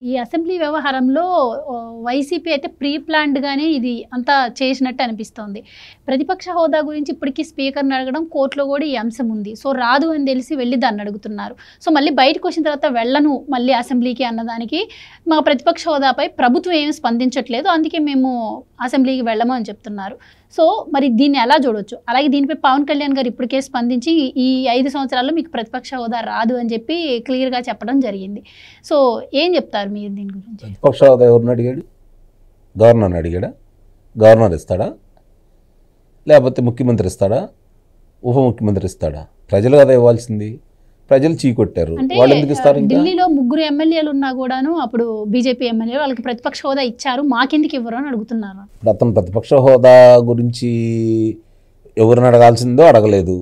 ఈ అసెంబ్లీ వ్యవహారంలో వైసీపీ అయితే ప్రీ ప్లాన్డ్గానే ఇది అంతా చేసినట్టు అనిపిస్తోంది. ప్రతిపక్ష హోదా గురించి ఇప్పటికీ స్పీకర్ని అడగడం, కోర్టులో కూడా ఈ అంశం ఉంది. సో రాదు అని తెలిసి వెళ్ళి దాన్ని అడుగుతున్నారు. సో మళ్ళీ బయటకు వచ్చిన తర్వాత వెళ్ళను మళ్ళీ అసెంబ్లీకి అన్నదానికి మా ప్రతిపక్ష హోదాపై ప్రభుత్వం ఏమి స్పందించట్లేదు, అందుకే మేము అసెంబ్లీకి వెళ్ళము అని చెప్తున్నారు. సో మరి దీన్ని ఎలా చూడవచ్చు? అలాగే దీనిపై పవన్ కళ్యాణ్ గారు ఇప్పటికే స్పందించి ఈ 5 సంవత్సరాల్లో మీకు ప్రతిపక్ష హోదా రాదు అని చెప్పి క్లియర్గా చెప్పడం జరిగింది. సో ఏం చెప్తారు మీరు దీని గురించి? ప్రతిపక్ష హోదా ఎవరిని అడిగాడు? గవర్నర్ని అడిగాడా? గవర్నర్ ఇస్తాడా? లేకపోతే ముఖ్యమంత్రి ఇస్తాడా? ఉప ముఖ్యమంత్రి ఇస్తాడా? ప్రజలు కదా ఇవ్వాల్సింది. ప్రజలు చీకొట్టారు, వాళ్ళు ఎందుకు ఇస్తారు? ఢిల్లీలో 3 ఎమ్మెల్యేలు ఉన్నా కూడాను అప్పుడు బీజేపీ ఎమ్మెల్యేలు వాళ్ళకి ప్రతిపక్ష హోదా ఇచ్చారు, మాకెందుకు ఇవ్వరు అని అడుగుతున్నారు. ఇప్పుడు అతను ప్రతిపక్ష హోదా గురించి ఎవరిని అడగాల్సిందో అడగలేదు,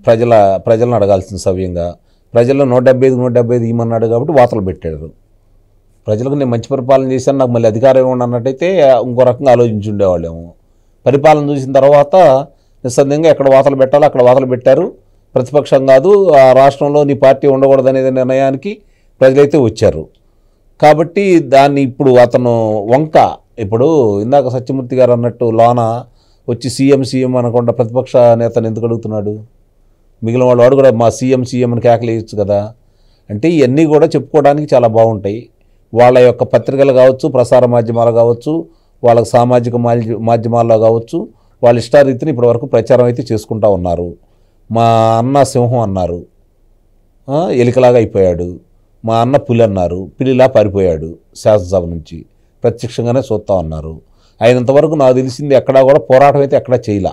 ప్రజలను అడగాల్సింది సవ్యంగా. ప్రజల్లో 175 ఇమ్మన్నాడు కాబట్టి వాతలు పెట్టాడు. ప్రజలకు నేను మంచి పరిపాలన చేశాను, నాకు మళ్ళీ అధికారం ఇవ్వండి అన్నట్టయితే ఇంకో రకంగా ఆలోచించి ఉండేవాళ్ళేమో. పరిపాలన చూసిన తర్వాత నిస్సందేహంగా ఎక్కడ వాతలు పెట్టాలో అక్కడ వాతలు పెట్టారు. ప్రతిపక్షం కాదు, ఆ రాష్ట్రంలో నీ పార్టీ ఉండకూడదనే నిర్ణయానికి ప్రజలైతే వచ్చారు. కాబట్టి దాన్ని ఇప్పుడు అతను వంక, ఇప్పుడు ఇందాక సత్యమూర్తి గారు అన్నట్టు లోన వచ్చి సీఎం అనకుండా ప్రతిపక్ష నేతను ఎందుకు అడుగుతున్నాడు? మిగిలిన వాడు కూడా మా సీఎం అని కేకలేయచ్చు కదా. అంటే ఇవన్నీ కూడా చెప్పుకోవడానికి చాలా బాగుంటాయి. వాళ్ళ యొక్క పత్రికలు కావచ్చు, ప్రసార మాధ్యమాలు కావచ్చు, వాళ్ళకి సామాజిక మాధ్యమాల్లో కావచ్చు, వాళ్ళ ఇష్టారీతిని ఇప్పటివరకు ప్రచారం అయితే చేసుకుంటూ ఉన్నారు. మా అన్న సింహం అన్నారు, ఎలికలాగా అయిపోయాడు. మా అన్న పులి అన్నారు, పిల్లిలా పారిపోయాడు శాసనసభ నుంచి. ప్రత్యక్షంగానే చూస్తూ ఉన్నారు. అయినంతవరకు నాకు తెలిసింది ఎక్కడా కూడా పోరాటం అయితే ఎక్కడా చేయలే.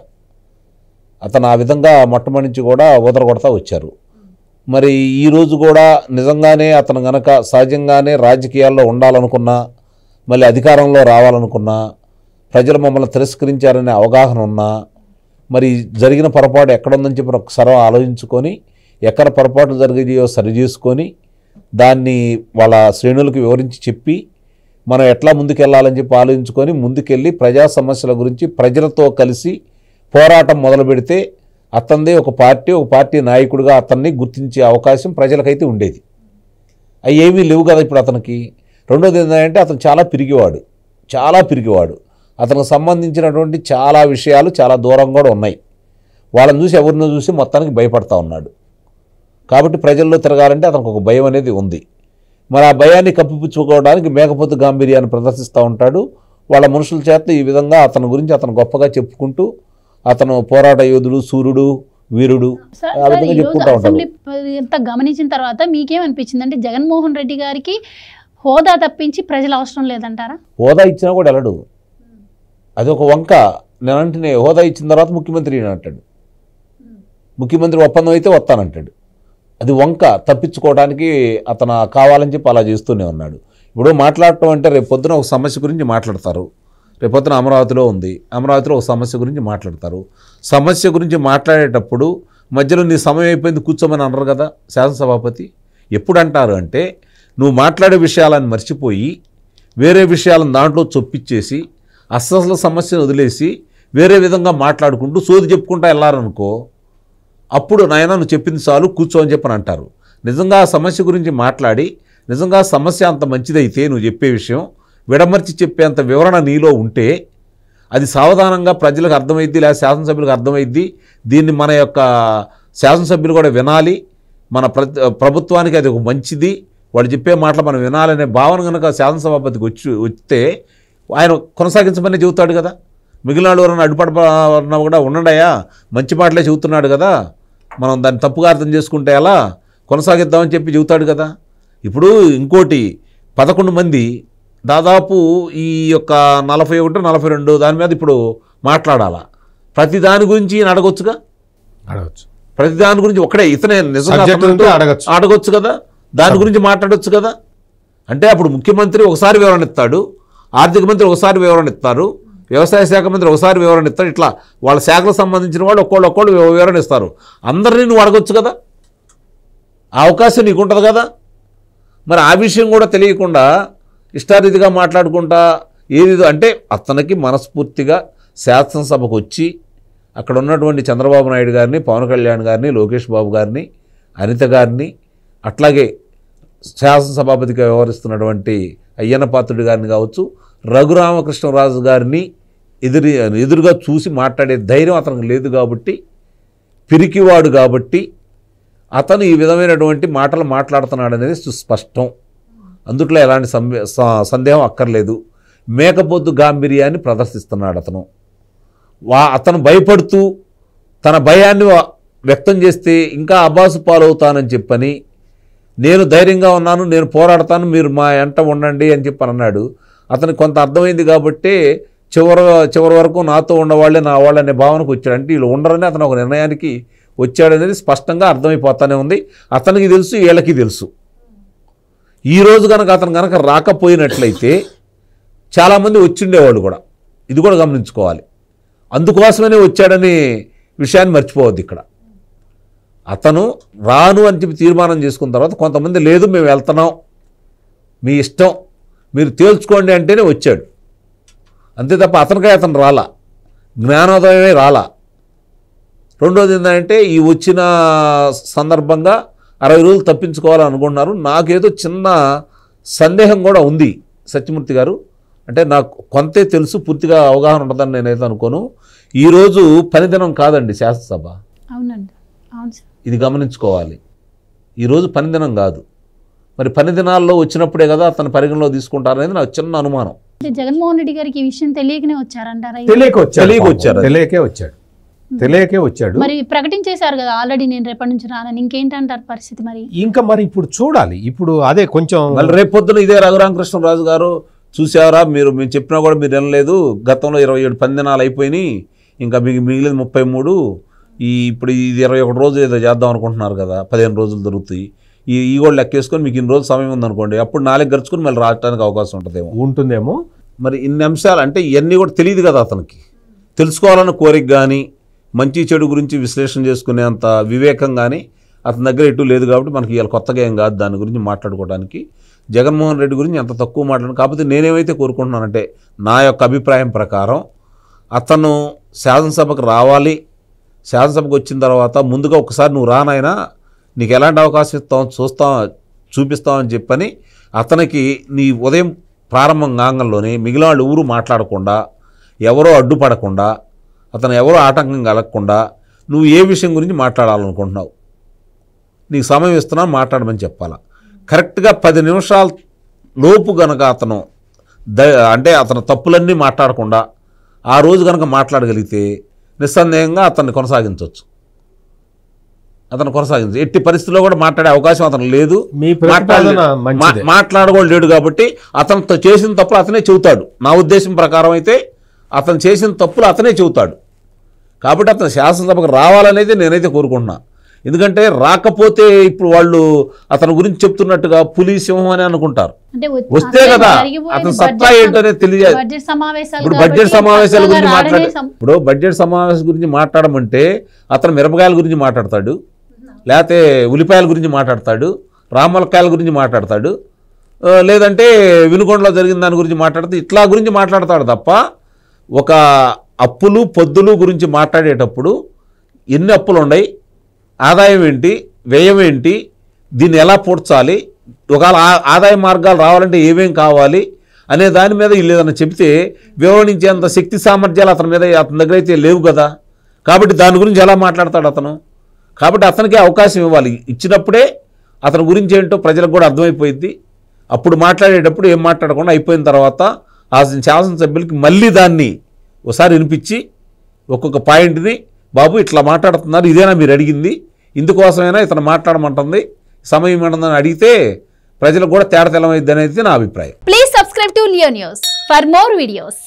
అతను ఆ విధంగా మొట్టమొదటి నుంచి కూడా ఊదరగొడతా వచ్చారు. మరి ఈరోజు కూడా నిజంగానే అతను గనక సహజంగానే రాజకీయాల్లో ఉండాలనుకున్నా, మళ్ళీ అధికారంలో రావాలనుకున్నా, ప్రజలు మమ్మల్ని తిరస్కరించారనే అవగాహన ఉన్నా, మరి జరిగిన పొరపాటు ఎక్కడుందని చెప్పి ఒకసారి ఆలోచించుకొని ఎక్కడ పొరపాటు జరిగాయో సరి చేసుకొని దాన్ని వాళ్ళ శ్రేణులకు వివరించి చెప్పి మనం ఎట్లా ముందుకెళ్ళాలని చెప్పి ఆలోచించుకొని ముందుకెళ్ళి ప్రజా సమస్యల గురించి ప్రజలతో కలిసి పోరాటం మొదలు పెడితే అతనిదే ఒక పార్టీ నాయకుడిగా అతన్ని గుర్తించే అవకాశం ప్రజలకైతే ఉండేది. అవి ఏమీ లేవు కదా ఇప్పుడు అతనికి. రెండోది ఏంటంటే అతను చాలా పిరిగివాడు. అతనికి సంబంధించినటువంటి చాలా విషయాలు చాలా దూరం కూడా ఉన్నాయి. వాళ్ళని చూసి ఎవరినో చూసి మొత్తానికి భయపడతా ఉన్నాడు. కాబట్టి ప్రజల్లో తిరగాలంటే అతనికి ఒక భయం అనేది ఉంది. మరి ఆ భయాన్ని కప్పిపుచ్చుకోవడానికి మేకపోతు గాంభీర్యాన్ని ప్రదర్శిస్తూ ఉంటాడు. వాళ్ళ మనుషుల చేత ఈ విధంగా అతని గురించి అతను గొప్పగా చెప్పుకుంటూ అతను పోరాట యోధుడు, సూర్యుడు, వీరుడు ఆ విధంగా చెప్పుకుంటూ ఉంటాడు. ఇంత గమనించిన తర్వాత మీకేమనిపించింది అంటే జగన్మోహన్ రెడ్డి గారికి హోదా తప్పించి ప్రజల అవసరం లేదంటారా? హోదా ఇచ్చినా కూడా వెళ్ళడు. అది ఒక వంక. నేనంటే హోదా ఇచ్చిన తర్వాత ముఖ్యమంత్రి అంటాడు, ముఖ్యమంత్రి ఒప్పందం అయితే వస్తానంటాడు. అది వంక. తప్పించుకోవడానికి అతను కావాలని చెప్పి అలా చేస్తూనే ఉన్నాడు. ఇప్పుడు మాట్లాడటం అంటే రేపు పొద్దున ఒక సమస్య గురించి మాట్లాడతారు. రేపొద్దున అమరావతిలో ఉంది, అమరావతిలో ఒక సమస్య గురించి మాట్లాడతారు. సమస్య గురించి మాట్లాడేటప్పుడు మధ్యలో నీ సమయం అయిపోయింది కూర్చోమని అనరు కదా శాసనసభాపతి. ఎప్పుడు అంటారు అంటే నువ్వు మాట్లాడే విషయాలను మర్చిపోయి వేరే విషయాలను దాంట్లో చొప్పించేసి అసలు సమస్యను వదిలేసి వేరే విధంగా మాట్లాడుకుంటూ సోది చెప్పుకుంటా వెళ్ళారనుకో, అప్పుడు నాయన నువ్వు చెప్పింది చాలు కూర్చో అని చెప్పని అంటారు. నిజంగా ఆ సమస్య గురించి మాట్లాడి నిజంగా సమస్య అంత మంచిదైతే నువ్వు చెప్పే విషయం విడమర్చి చెప్పేంత వివరణ నీలో ఉంటే అది సావధానంగా ప్రజలకు అర్థమైద్ది, లేదా శాసనసభ్యులకు అర్థమైద్ది. దీన్ని మన యొక్క శాసనసభ్యులు కూడా వినాలి, మన ప్రభుత్వానికి అది ఒక మంచిది, వాడు చెప్పే మాటలు మనం వినాలనే భావన కనుక శాసనసభాపతికి వస్తే ఆయన కొనసాగించమని చెబుతాడు కదా. మిగిలిన వాళ్ళు ఎవరైనా అడ్డుపడన్నా కూడా ఉండండియా మంచి మాటలే చెబుతున్నాడు కదా, మనం దాన్ని తప్పుగా అర్థం చేసుకుంటే ఎలా కొనసాగిద్దామని చెప్పి చెబుతాడు కదా. ఇప్పుడు ఇంకోటి 11 మంది దాదాపు ఈ యొక్క 41, 42 దాని మీద ఇప్పుడు మాట్లాడాలా. ప్రతి దాని గురించి అడగొచ్చుగా, ప్రతి దాని గురించి ఒకడే ఇతనే నిజంగా అడగొచ్చు కదా, దాని గురించి మాట్లాడొచ్చు కదా. అంటే అప్పుడు ముఖ్యమంత్రి ఒకసారి వివరణ ఇస్తాడు, ఆర్థిక మంత్రి ఒకసారి వివరణ ఇస్తారు, వ్యవసాయ శాఖ మంత్రి ఒకసారి వివరణ ఇస్తారు. ఇట్లా వాళ్ళ శాఖలకు సంబంధించిన వాళ్ళు ఒక్కోళ్ళు వివరణ ఇస్తారు. అందరినీ నువ్వు అడగొచ్చు కదా, ఆ అవకాశం నీకు ఉంటుంది కదా. మరి ఆ విషయం కూడా తెలియకుండా ఇష్టారీతిగా మాట్లాడుకుంటా ఏది అంటే అతనికి మనస్ఫూర్తిగా శాసనసభకు వచ్చి అక్కడ ఉన్నటువంటి చంద్రబాబు నాయుడు గారిని, పవన్ కళ్యాణ్ గారిని, లోకేష్ బాబు గారిని, అనిత గారిని, అట్లాగే శాసనసభాపతిగా వ్యవహరిస్తున్నటువంటి అయ్యన్న పాత్రుడు గారిని కావచ్చు, రఘురామకృష్ణరాజు గారిని ఎదురుగా చూసి మాట్లాడే ధైర్యం అతనికి లేదు కాబట్టి, పిరికివాడు కాబట్టి అతను ఈ విధమైనటువంటి మాటలు మాట్లాడుతున్నాడు అనేది సుస్పష్టం. అందుట్లో ఎలాంటి సందేహం అక్కర్లేదు. మేకపోతు గాంభీర్యాన్ని ప్రదర్శిస్తున్నాడు అతను. అతను భయపడుతూ తన భయాన్ని వ్యక్తం చేస్తే ఇంకా అబాసు పాలవుతానని చెప్పని, నేను ధైర్యంగా ఉన్నాను, నేను పోరాడతాను, మీరు మా ఎంట ఉండండి అని చెప్పని అన్నాడు. అతనికి కొంత అర్థమైంది కాబట్టి చివరి వరకు నాతో ఉన్నవాళ్ళే నా వాళ్ళు అనే భావనకు వచ్చాడు. అంటే వీళ్ళు ఉండరని అతను ఒక నిర్ణయానికి వచ్చాడనేది స్పష్టంగా అర్థమైపోతానే ఉంది. అతనికి తెలుసు, వీళ్ళకి తెలుసు. ఈరోజు అతను కనుక రాకపోయినట్లయితే చాలామంది వచ్చిండేవాళ్ళు కూడా. ఇది కూడా గమనించుకోవాలి. అందుకోసమనే వచ్చాడనే విషయాన్ని మర్చిపోవద్దు. ఇక్కడ అతను రాను అని చెప్పి తీర్మానం చేసుకున్న తర్వాత కొంతమంది లేదు మేము వెళ్తున్నాం, మీ ఇష్టం, మీరు తేల్చుకోండి అంటేనే వచ్చాడు. అంతే తప్ప అతను రాలా, జ్ఞానోదయమే రాలా. రెండోది ఏంటంటే ఈ వచ్చిన సందర్భంగా 60 రోజులు తప్పించుకోవాలనుకుంటున్నారు. నాకేదో చిన్న సందేహం కూడా ఉంది సత్యమూర్తి గారు. అంటే నాకు కొంతే తెలుసు, పూర్తిగా అవగాహన ఉంటుందని నేనైతే అనుకోను. ఈరోజు పనిదినం కాదండి శాసనసభ. అవునండి, అవును సార్. ఇది గమనించుకోవాలి. ఈరోజు పనిదినం కాదు. మరి పని దినాల్లో వచ్చినప్పుడే కదా అతను పరిగణలో తీసుకుంటారనేది నాకు చిన్న అనుమానం. జగన్మోహన్ రెడ్డి గారికి ఈ విషయం తెలియకనే వచ్చారంటారా? తెలియకే వచ్చాడు. మరి ప్రకటించేశారు కదా ఆల్రెడీ, నేను రేపటి నుంచి రానని. ఇంకేంటంటారు పరిస్థితి? మరి ఇంకా మరి ఇప్పుడు చూడాలి. ఇప్పుడు అదే కొంచెం మళ్ళీ రేపొద్దున ఇదే రఘురామకృష్ణరాజు గారు చూసారా, మేము చెప్పినా కూడా మీరు వినలేదు, గతంలో 27 పని దినాలు అయిపోయినాయి, ఇంకా మిగిలిన 33, ఇప్పుడు ఇది 21 రోజులు ఏదో చేద్దాం అనుకుంటున్నారు కదా, 15 రోజులు దొరుకుతాయి, ఈ కూడా లెక్కేసుకొని మీకు ఇన్ని రోజులు సమయం ఉందనుకోండి, అప్పుడు 4 గడుచుకొని మళ్ళీ రావడానికి అవకాశం ఉంటుందేమో. మరి ఇన్ని అంశాలు అంటే ఇవన్నీ కూడా తెలియదు కదా అతనికి. తెలుసుకోవాలన్న కోరిక కానీ, మంచి చెడు గురించి విశ్లేషణ చేసుకునేంత వివేకం కానీ అతని దగ్గర ఎటు లేదు. కాబట్టి మనకి ఇవాళ కొత్తగా ఏం కాదు దాని గురించి మాట్లాడుకోవడానికి. జగన్మోహన్ రెడ్డి గురించి ఎంత తక్కువ మాట్లాడను. కాకపోతే నేనేమైతే కోరుకుంటున్నానంటే, నా యొక్క అభిప్రాయం ప్రకారం అతను శాసనసభకు రావాలి. శాసనసభకు వచ్చిన తర్వాత ముందుగా ఒకసారి నువ్వు రానైనా నీకు ఎలాంటి అవకాశం ఇస్తాం చూపిస్తామని చెప్పని అతనికి నీ ఉదయం ప్రారంభం కాంగంలోనే మిగిలిన వాళ్ళు ఊరు మాట్లాడకుండా, ఎవరో అడ్డుపడకుండా, అతను ఎవరో ఆటంకం కలగకుండా నువ్వు ఏ విషయం గురించి మాట్లాడాలనుకుంటున్నావు, నీకు సమయం ఇస్తున్నాను మాట్లాడమని చెప్పాలా. కరెక్ట్గా 10 నిమిషాల లోపు కనుక అతను అంటే అతను తప్పులన్నీ మాట్లాడకుండా ఆ రోజు కనుక మాట్లాడగలిగితే నిస్సందేహంగా అతన్ని కొనసాగించవచ్చు. ఎట్టి పరిస్థితుల్లో కూడా మాట్లాడే అవకాశం అతను లేదు, మాట్లాడకూడదు లేడు. కాబట్టి అతను చేసిన తప్పులు అతనే చెబుతాడు. నా ఉద్దేశం ప్రకారం అయితే అతను చేసిన తప్పులు అతనే చెబుతాడు. కాబట్టి అతను శాసనసభకు రావాలనేది నేనైతే కోరుకుంటున్నా. ఎందుకంటే రాకపోతే ఇప్పుడు వాళ్ళు అతని గురించి చెప్తున్నట్టుగా పులి సింహం అని అనుకుంటారు. వస్తే కదా అతను సత్తా ఏంటనే తెలియదు. ఇప్పుడు బడ్జెట్ సమావేశాల గురించి మాట్లాడమంటే అతను మిరపకాయల గురించి మాట్లాడతాడు, లేకపోతే ఉల్లిపాయల గురించి మాట్లాడతాడు, రామలకాయల గురించి మాట్లాడతాడు, లేదంటే వినుకొండలో జరిగిన దాని గురించి మాట్లాడతాడు. ఇట్లా గురించి మాట్లాడతాడు తప్ప ఒక అప్పులు పొద్దులు గురించి మాట్లాడేటప్పుడు ఎన్ని అప్పులు ఉన్నాయి, ఆదాయం ఏంటి, వ్యయం ఏంటి, దీన్ని ఎలా పూడ్చాలి, ఒకవేళ ఆదాయ మార్గాలు రావాలంటే ఏమేం కావాలి అనే దాని మీద వీళ్ళు ఏదైనా చెప్తే వివరించేంత శక్తి సామర్థ్యాలు అతని దగ్గర అయితే లేవు కదా. కాబట్టి దాని గురించి ఎలా మాట్లాడతాడు అతను? కాబట్టి అతనికి అవకాశం ఇవ్వాలి. ఇచ్చినప్పుడే అతని గురించి ఏంటో ప్రజలకు కూడా అర్థమైపోయింది. అప్పుడు మాట్లాడేటప్పుడు ఏం మాట్లాడకుండా అయిపోయిన తర్వాత ఆ శాసనసభ్యులకి మళ్ళీ దాన్ని ఒకసారి వినిపించి ఒక్కొక్క పాయింట్ని, బాబు ఇట్లా మాట్లాడుతున్నారు, ఇదేనా మీరు అడిగింది, ఇందుకోసమైనా ఇతను మాట్లాడమంటుంది, సమయం ఏమంటుందని అడిగితే ప్రజలకు కూడా తేడా తెలమైద్ది అనేది నా అభిప్రాయం. Please subscribe to Leo news for more videos.